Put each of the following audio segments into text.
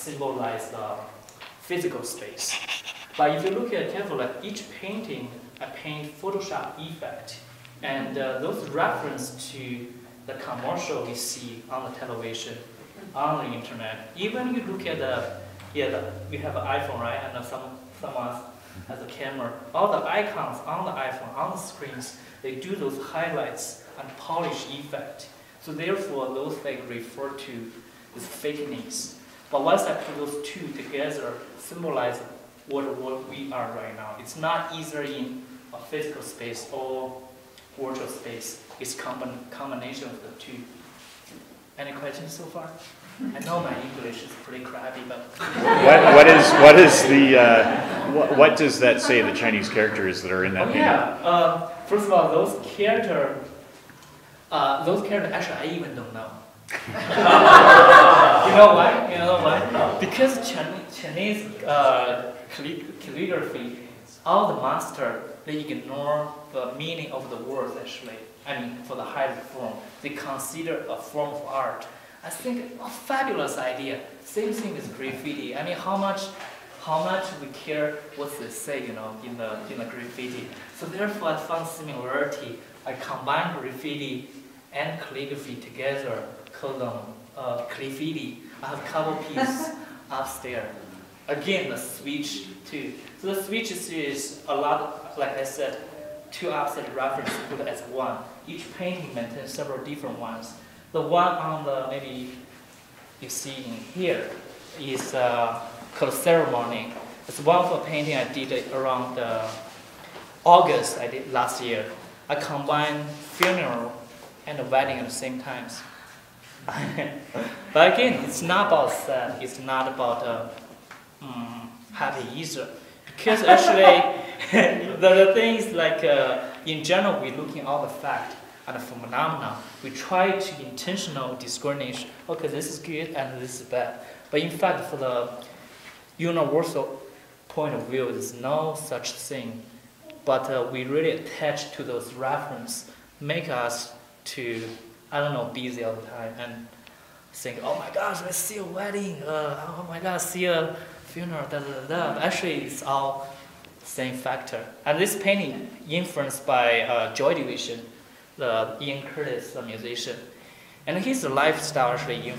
symbolize the physical space. But if you look at carefully, like each painting, I paint Photoshop effect, and those reference to the commercial we see on the television, on the internet. Even you look at we have an iPhone, right? And someone has a camera. All the icons on the iPhone, on the screens, they do those highlights and polish effect. So therefore, those things refer to as fakeness. But once I put those two together, symbolize what we are right now. It's not either in a physical space or virtual space. It's combination of the two. Any questions so far? I know my English is pretty crappy, but what does that say? The Chinese characters that are in that painting? Yeah. First of all, those characters actually I even don't know. You know why? You know why? Because Chinese calligraphy, all the master, they ignore the meaning of the words actually. I mean, for the higher form, they consider a form of art. I think a fabulous idea. Same thing with graffiti. I mean, how much we care what they say, in the graffiti. So therefore, I found similarity. I combine graffiti and calligraphy together, call them graffiti. I have a couple pieces upstairs. Again, the switch too. So the switch is a lot, like I said, two opposite references put as one. Each painting maintains several different ones. The one on the, maybe you see in here, is called Ceremony. It's one of the painting I did around August, I did last year. I combined funeral and a wedding at the same time. But again, it's not about sad, it's not about happy either. Because actually, the thing is like, in general, we're looking at all the fact and the phenomena. We try to intentional discrimination. Okay, this is good and this is bad. But in fact, for the universal point of view, there's no such thing. But we really attach to those references, make us to, I don't know, busy all the time and think, oh my gosh, I see a wedding. Oh my gosh, see a funeral. Da, da, da. Actually, it's all same factor. And this painting influenced by Joy Division, the Ian Curtis, the musician, and his lifestyle actually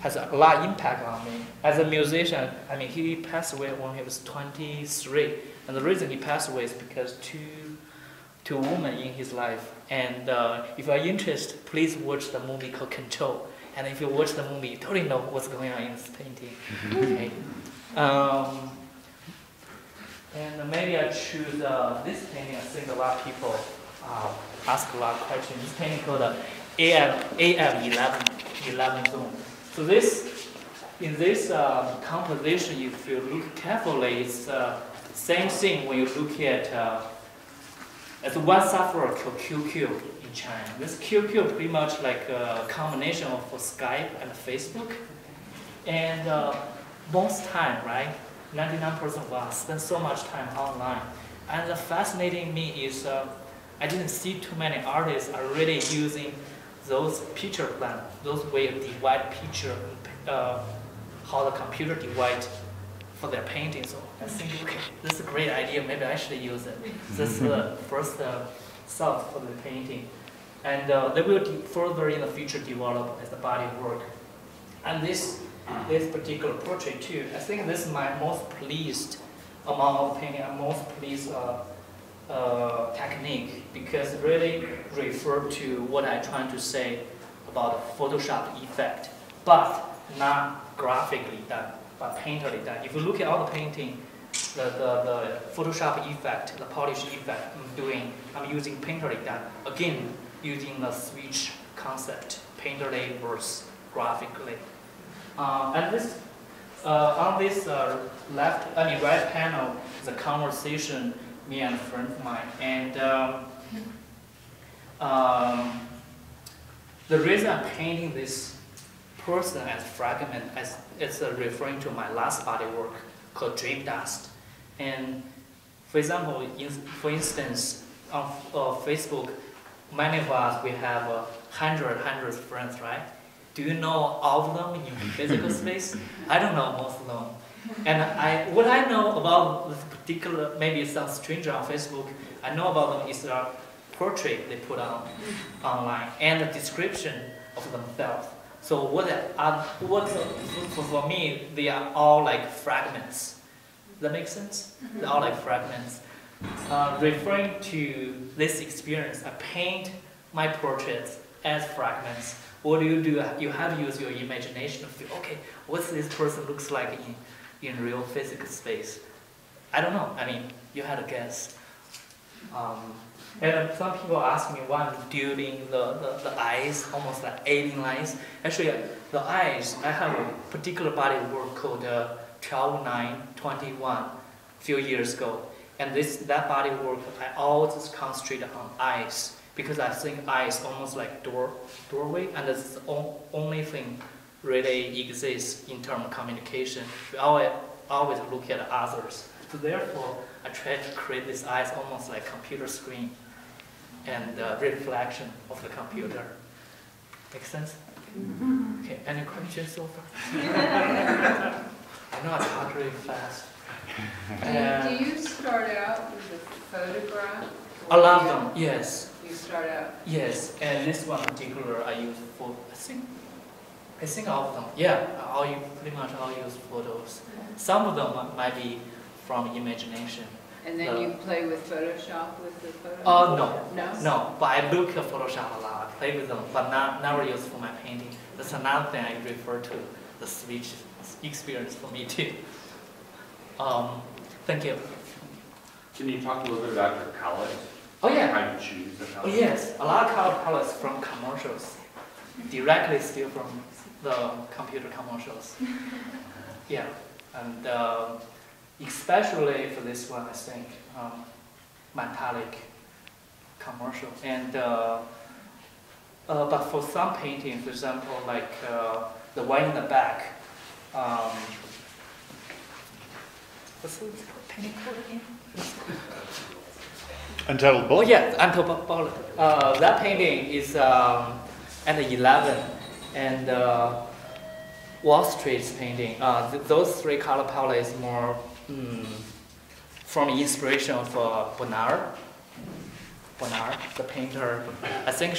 has a lot of impact on me. As a musician, I mean, he passed away when he was 23, and the reason he passed away is because two women in his life. And if you are interested, please watch the movie called Control. And if you watch the movie, you totally know what's going on in this painting. Okay. And maybe I choose this painting. I think a lot of people ask a lot of questions. This painting called AM11 Zone. So in this composition, if you look carefully, it's same thing when you look at as one software called QQ in China. This QQ pretty much like a combination of Skype and Facebook. And most time, right, 99% of us spend so much time online. And the fascinating me is I didn't see too many artists are really using those picture plan, those way of divide picture, how the computer divide for their painting. So I think, okay, this is a great idea. Maybe I should use it. This is the first thought for the painting, and they will further in the future develop as the body of work. And this particular portrait too, I think this is my most pleased among all the painting. I'm most pleased technique because it really refer to what I'm trying to say about Photoshop effect, but not graphically done, but painterly done. If you look at all the painting, the Photoshop effect, the polish effect I'm using painterly done. Again, using the switch concept, painterly versus graphically. And this on this right panel is a conversation me and a friend of mine, and the reason I'm painting this person as fragment, as it's referring to my last body work called Dream Dust. And for example, for instance, on Facebook, many of us we have hundreds of friends, right? do you know all of them in physical space? I don't know most of them. And what I know about this particular, maybe it sounds stranger on Facebook, I know about them is their portrait they put on online and the description of themselves. So for me, they are all like fragments. Does that make sense? They're all like fragments. Referring to this experience, I paint my portraits as fragments. What do? You have to use your imagination to feel, okay, what's this person looks like in real physical space? I don't know. I mean, you had a guess. And some people ask me why I'm doing the eyes, almost like alien eyes. Actually, the eyes, I have a particular body of work called 12-9-21 a few years ago. And that body of work, I always concentrate on eyes because I think eyes almost like doorway, and it's the only thing really exists in terms of communication. We always look at others. So therefore, I try to create these eyes almost like computer screen and reflection of the computer. Make sense? Okay, any questions so far? I know I talk really fast. Do you start out with a photograph? I love them, yes. You start out? Yes, and this one in particular I use for, I think all of them. Yeah, pretty much all use photos. Some of them might be from imagination. And then you play with Photoshop with the photos? No. No, but I look at Photoshop a lot, play with them, but never use for my painting. That's another thing I refer to, the switch experience for me too. Thank you. Can you talk a little bit about your palette? Oh yeah. How you choose the palette? Oh yes, a lot of color palettes from commercials, directly steal from the computer commercials. Yeah, and especially for this one, I think metallic commercial. And but for some painting, for example, like the one in the back. What's the painting called again? Untitled Bullet? Oh yeah, Untitled Bullet. That painting is at 11, and Wall Street's painting. Those three color palettes more from inspiration of Bonnard, the painter. I think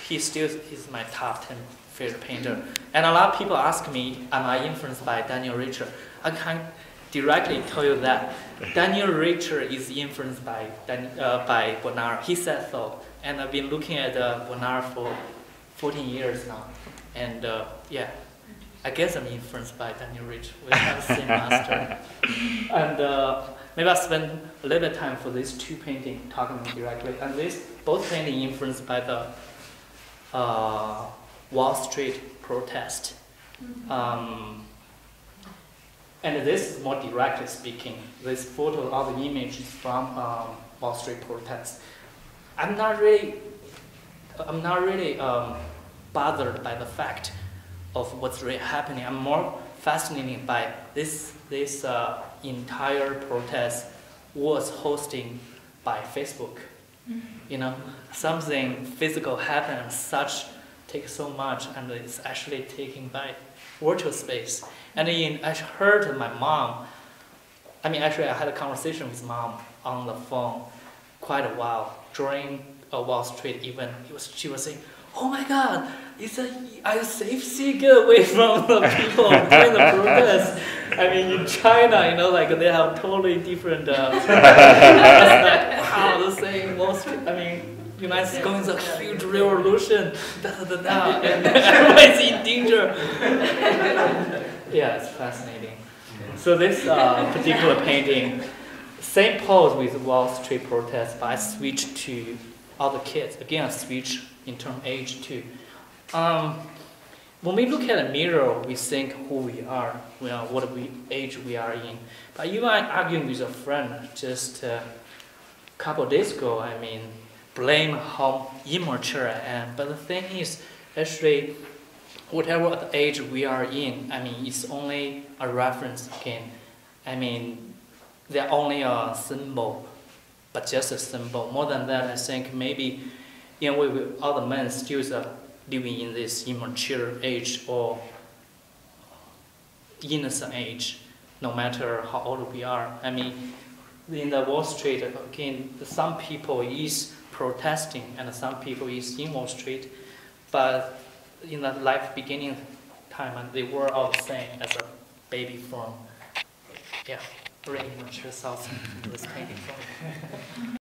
he still is my top 10 favorite painter. And a lot of people ask me, am I influenced by Daniel Richter? I can't directly tell you that. Daniel Richter is influenced by Bonnard. He said so. And I've been looking at Bonnard for 14 years now. And yeah, I guess I'm influenced by Daniel Richter. We have the same master. And maybe I'll spend a little bit of time for these two paintings talking directly. And this both paintings influenced by the Wall Street protest. And this is more directly speaking. This photo of the image is from Wall Street protest. I'm not really bothered by the fact of what's really happening. I'm more fascinated by this entire protest was hosting by Facebook. You know, something physical happens, such takes so much, and it's actually taken by virtual space. And I heard my mom. I mean, actually, I had a conversation with mom on the phone quite a while during a Wall Street event. She was saying, "Oh my God, are you safe? See, get away from the people during the protest." I mean, in China, you know, like they have totally different. It's like, wow, the same Wall Street. I mean, United States going through a huge revolution, and everybody's in danger. Yeah, it's fascinating. So this particular painting, same pose with Wall Street protest, but I switched to other kids. Again, I switch in terms of age too. When we look at a mirror, we think who we are, what age we are in. But you are arguing with a friend just a couple of days ago, I mean, blame how immature I am. But the thing is, actually, whatever age we are in, I mean, it's only a reference again. I mean, they're only a symbol, but just a symbol. More than that, I think maybe, all the men still living in this immature age or innocent age, no matter how old we are. I mean, in the Wall Street, again, some people is protesting and some people is in Wall Street, but in the life beginning time, they were all the same as a baby from, yeah, very immature South was painting from.